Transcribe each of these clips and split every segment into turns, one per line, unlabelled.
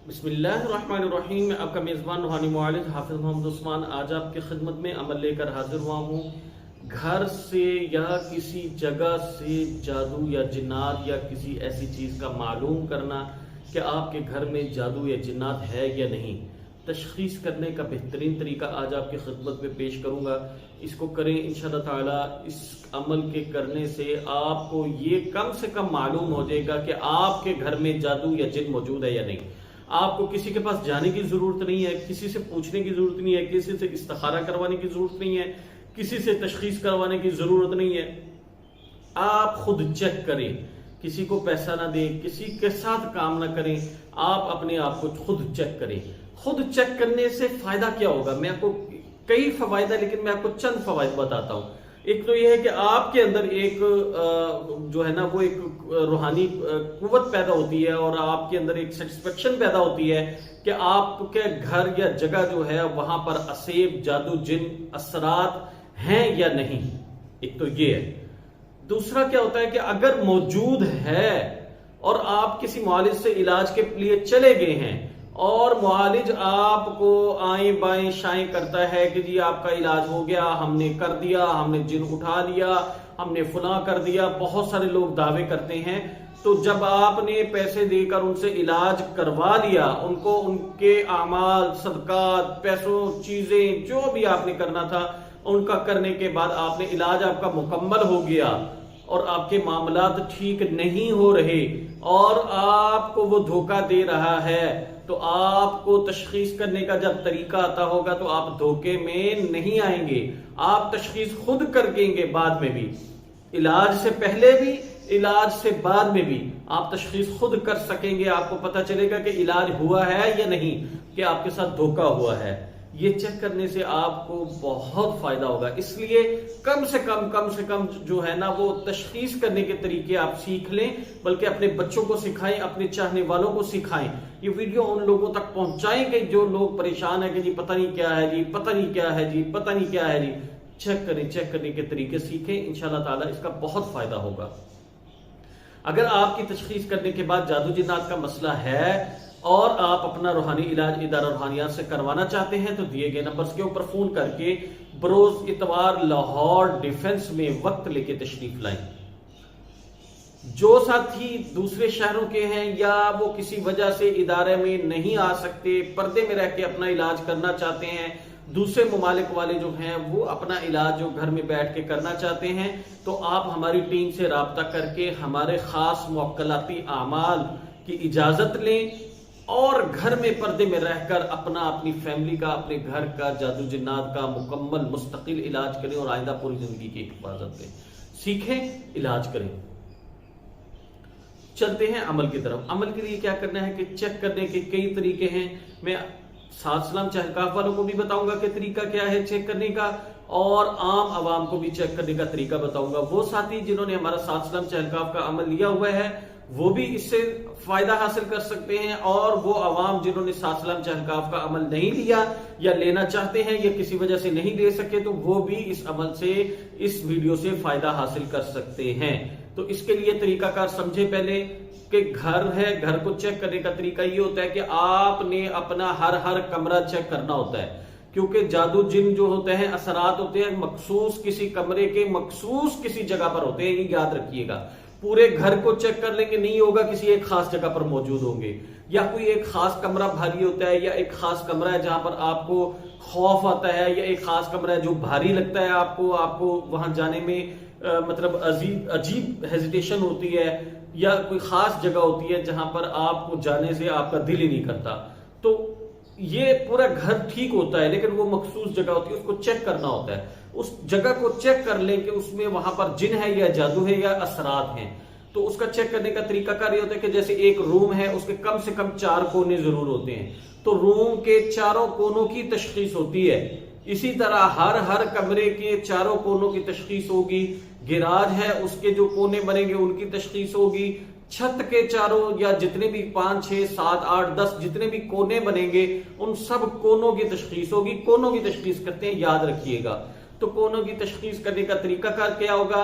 بسم اللہ الرحمن الرحیم۔ میں آپ کا میزبان روحانی معالج حافظ محمد عثمان آج آپ کی خدمت میں عمل لے کر حاضر ہوا ہوں۔ گھر سے یا کسی جگہ سے جادو یا جنات یا کسی ایسی چیز کا معلوم کرنا کہ آپ کے گھر میں جادو یا جنات ہے یا نہیں، تشخیص کرنے کا بہترین طریقہ آج آپ کی خدمت میں پیش کروں گا۔ اس کو کریں انشاءاللہ تعالی۔ اس عمل کے کرنے سے آپ کو یہ کم سے کم معلوم ہو جائے گا کہ آپ کے گھر میں جادو یا جن موجود ہے یا نہیں۔ آپ کو کسی کے پاس جانے کی ضرورت نہیں ہے، کسی سے پوچھنے کی ضرورت نہیں ہے، کسی سے استخارہ کروانے کی ضرورت نہیں ہے، کسی سے تشخیص کروانے کی ضرورت نہیں ہے۔ آپ خود چیک کریں، کسی کو پیسہ نہ دیں، کسی کے ساتھ کام نہ کریں، آپ اپنے آپ کو خود چیک کریں۔ خود چیک کرنے سے فائدہ کیا ہوگا؟ میں آپ کو کئی فوائد ہیں لیکن میں آپ کو چند فوائد بتاتا ہوں۔ ایک تو یہ ہے کہ آپ کے اندر ایک جو ہے نا وہ ایک روحانی قوت پیدا ہوتی ہے اور آپ کے اندر ایک سیٹسفیکشن پیدا ہوتی ہے کہ آپ کے گھر یا جگہ جو ہے وہاں پر اسیب، جادو، جن، اثرات ہیں یا نہیں۔ ایک تو یہ ہے۔ دوسرا کیا ہوتا ہے کہ اگر موجود ہے اور آپ کسی معالج سے علاج کے لیے چلے گئے ہیں اور معالج آپ کو آئیں بائیں شائیں کرتا ہے کہ جی آپ کا علاج ہو گیا، ہم نے کر دیا، ہم نے جن اٹھا لیا، ہم نے فلاں کر دیا، بہت سارے لوگ دعوے کرتے ہیں، تو جب آپ نے پیسے دے کر ان سے علاج کروا لیا، ان کو ان کے اعمال، صدقات، پیسوں، چیزیں جو بھی آپ نے کرنا تھا ان کا کرنے کے بعد آپ نے علاج آپ کا مکمل ہو گیا اور آپ کے معاملات ٹھیک نہیں ہو رہے اور آپ کو وہ دھوکہ دے رہا ہے، تو آپ کو تشخیص کرنے کا جب طریقہ آتا ہوگا تو آپ دھوکے میں نہیں آئیں گے، آپ تشخیص خود کر گیں گے۔ بعد میں بھی، علاج سے پہلے بھی، علاج سے بعد میں بھی آپ تشخیص خود کر سکیں گے۔ آپ کو پتہ چلے گا کہ علاج ہوا ہے یا نہیں، کہ آپ کے ساتھ دھوکہ ہوا ہے۔ یہ چیک کرنے سے آپ کو بہت فائدہ ہوگا۔ اس لیے کم سے کم جو ہے نا وہ تشخیص کرنے کے طریقے آپ سیکھ لیں، بلکہ اپنے بچوں کو سکھائیں، اپنے چاہنے والوں کو سکھائیں۔ یہ ویڈیو ان لوگوں تک پہنچائیں کہ جو لوگ پریشان ہیں کہ جی پتہ نہیں کیا ہے، جی پتہ نہیں کیا ہے، جی پتہ نہیں کیا ہے۔ جی چیک کریں، چیک کرنے کے طریقے سیکھیں، انشاءاللہ تعالی اس کا بہت فائدہ ہوگا۔ اگر آپ کی تشخیص کرنے کے بعد جادو جنات کا مسئلہ ہے اور آپ اپنا روحانی علاج ادارہ روحانیات سے کروانا چاہتے ہیں تو دیے گئے نمبرز کے اوپر فون کر کے بروز اتوار لاہور ڈیفنس میں وقت لے کے تشریف لائیں۔ جو ساتھی دوسرے شہروں کے ہیں یا وہ کسی وجہ سے ادارے میں نہیں آ سکتے، پردے میں رہ کے اپنا علاج کرنا چاہتے ہیں، دوسرے ممالک والے جو ہیں وہ اپنا علاج جو گھر میں بیٹھ کے کرنا چاہتے ہیں، تو آپ ہماری ٹیم سے رابطہ کر کے ہمارے خاص موکلاتی اعمال کی اجازت لیں اور گھر میں پردے میں رہ کر اپنی فیملی کا، اپنے گھر کا جادو جنات کا مکمل مستقل علاج کریں اور آئندہ پوری زندگی کی حفاظت لیں۔ سیکھیں، علاج کریں۔ چلتے ہیں عمل کی طرف۔ عمل کے لیے کیا کرنا ہے کہ چیک کرنے کے کئی طریقے ہیں۔ میں سات سلام چہلکاف والوں کو بھی بتاؤں گا کہ طریقہ کیا ہے چیک کرنے کا، اور عام عوام کو بھی چیک کرنے کا طریقہ بتاؤں گا۔ وہ ساتھی جنہوں نے ہمارا سات سلام چہلکاف کا عمل لیا ہوا ہے وہ بھی اس سے فائدہ حاصل کر سکتے ہیں، اور وہ عوام جنہوں نے سات سلام چہلکاف کا عمل نہیں لیا یا لینا چاہتے ہیں یا کسی وجہ سے نہیں لے سکے تو وہ بھی اس عمل سے، اس ویڈیو سے فائدہ حاصل کر سکتے ہیں۔ تو اس کے لیے طریقہ کار سمجھے پہلے کہ گھر ہے، گھر کو چیک کرنے کا طریقہ یہ ہوتا ہے کہ آپ نے اپنا ہر کمرہ چیک کرنا ہوتا ہے، کیونکہ جادو جن جو ہوتے ہیں، اثرات ہوتے ہیں، مخصوص کسی کمرے کے مخصوص کسی جگہ پر ہوتے ہیں، یہ یاد رکھیے گا۔ پورے گھر کو چیک کر لیں گے نہیں ہوگا، کسی ایک خاص جگہ پر موجود ہوں گے، یا کوئی ایک خاص کمرہ بھاری ہوتا ہے، یا ایک خاص کمرہ ہے جہاں پر آپ کو خوف آتا ہے، یا ایک خاص کمرہ ہے جو بھاری لگتا ہے آپ کو وہاں جانے میں مطلب عجیب ہیزیٹیشن ہوتی ہے، یا کوئی خاص جگہ ہوتی ہے جہاں پر آپ کو جانے سے آپ کا دل ہی نہیں کرتا۔ تو یہ پورا گھر ٹھیک ہوتا ہے لیکن وہ مخصوص جگہ ہوتی ہے، اس کو چیک کرنا ہوتا ہے۔ اس جگہ کو چیک کر لیں کہ اس میں وہاں پر جن ہے یا جادو ہے یا اثرات ہیں۔ تو اس کا چیک کرنے کا طریقہ کار یہ ہوتا ہے کہ جیسے ایک روم ہے، اس کے کم سے کم 4 کونے ضرور ہوتے ہیں، تو روم کے چاروں کونوں کی تشخیص ہوتی ہے۔ اسی طرح ہر کمرے کے چاروں کونوں کی تشخیص ہوگی۔ گراج ہے، اس کے جو کونے بنیں گے ان کی تشخیص ہوگی۔ چھت کے چاروں یا جتنے بھی 5 6 7 8 10 جتنے بھی کونے بنیں گے ان سب کونوں کی تشخیص ہوگی۔ کونوں کی تشخیص کرتے ہیں، یاد رکھیے گا۔ تو کونوں کی تشخیص کرنے کا طریقہ کار کیا ہوگا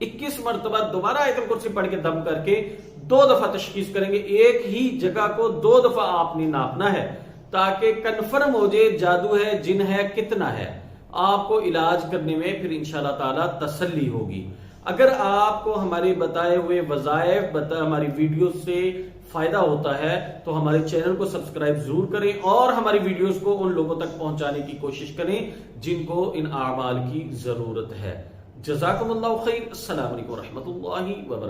21 مرتبہ دوبارہ آیت الکرسی پڑھ کے دم کر کے 2 دفعہ تشخیص کریں گے. ایک ہی جگہ کو 2 دفعہ آپ نے ناپنا ہے تاکہ کنفرم ہو جائے جادو ہے جن ہے کتنا ہے. آپ کو علاج کرنے میں پھر انشاءاللہ تعالی تسلی ہوگی. اگر آپ کو ہمارے بتائے ہوئے وظائف ہماری ویڈیوز سے فائدہ ہوتا ہے تو ہمارے چینل کو سبسکرائب ضرور کریں اور ہماری ویڈیوز کو ان لوگوں تک پہنچانے کی کوشش کریں جن کو ان اعمال کی ضرورت ہے. جزاکم اللہ خیر. السلام علیکم ورحمۃ اللہ وبرکاتہ.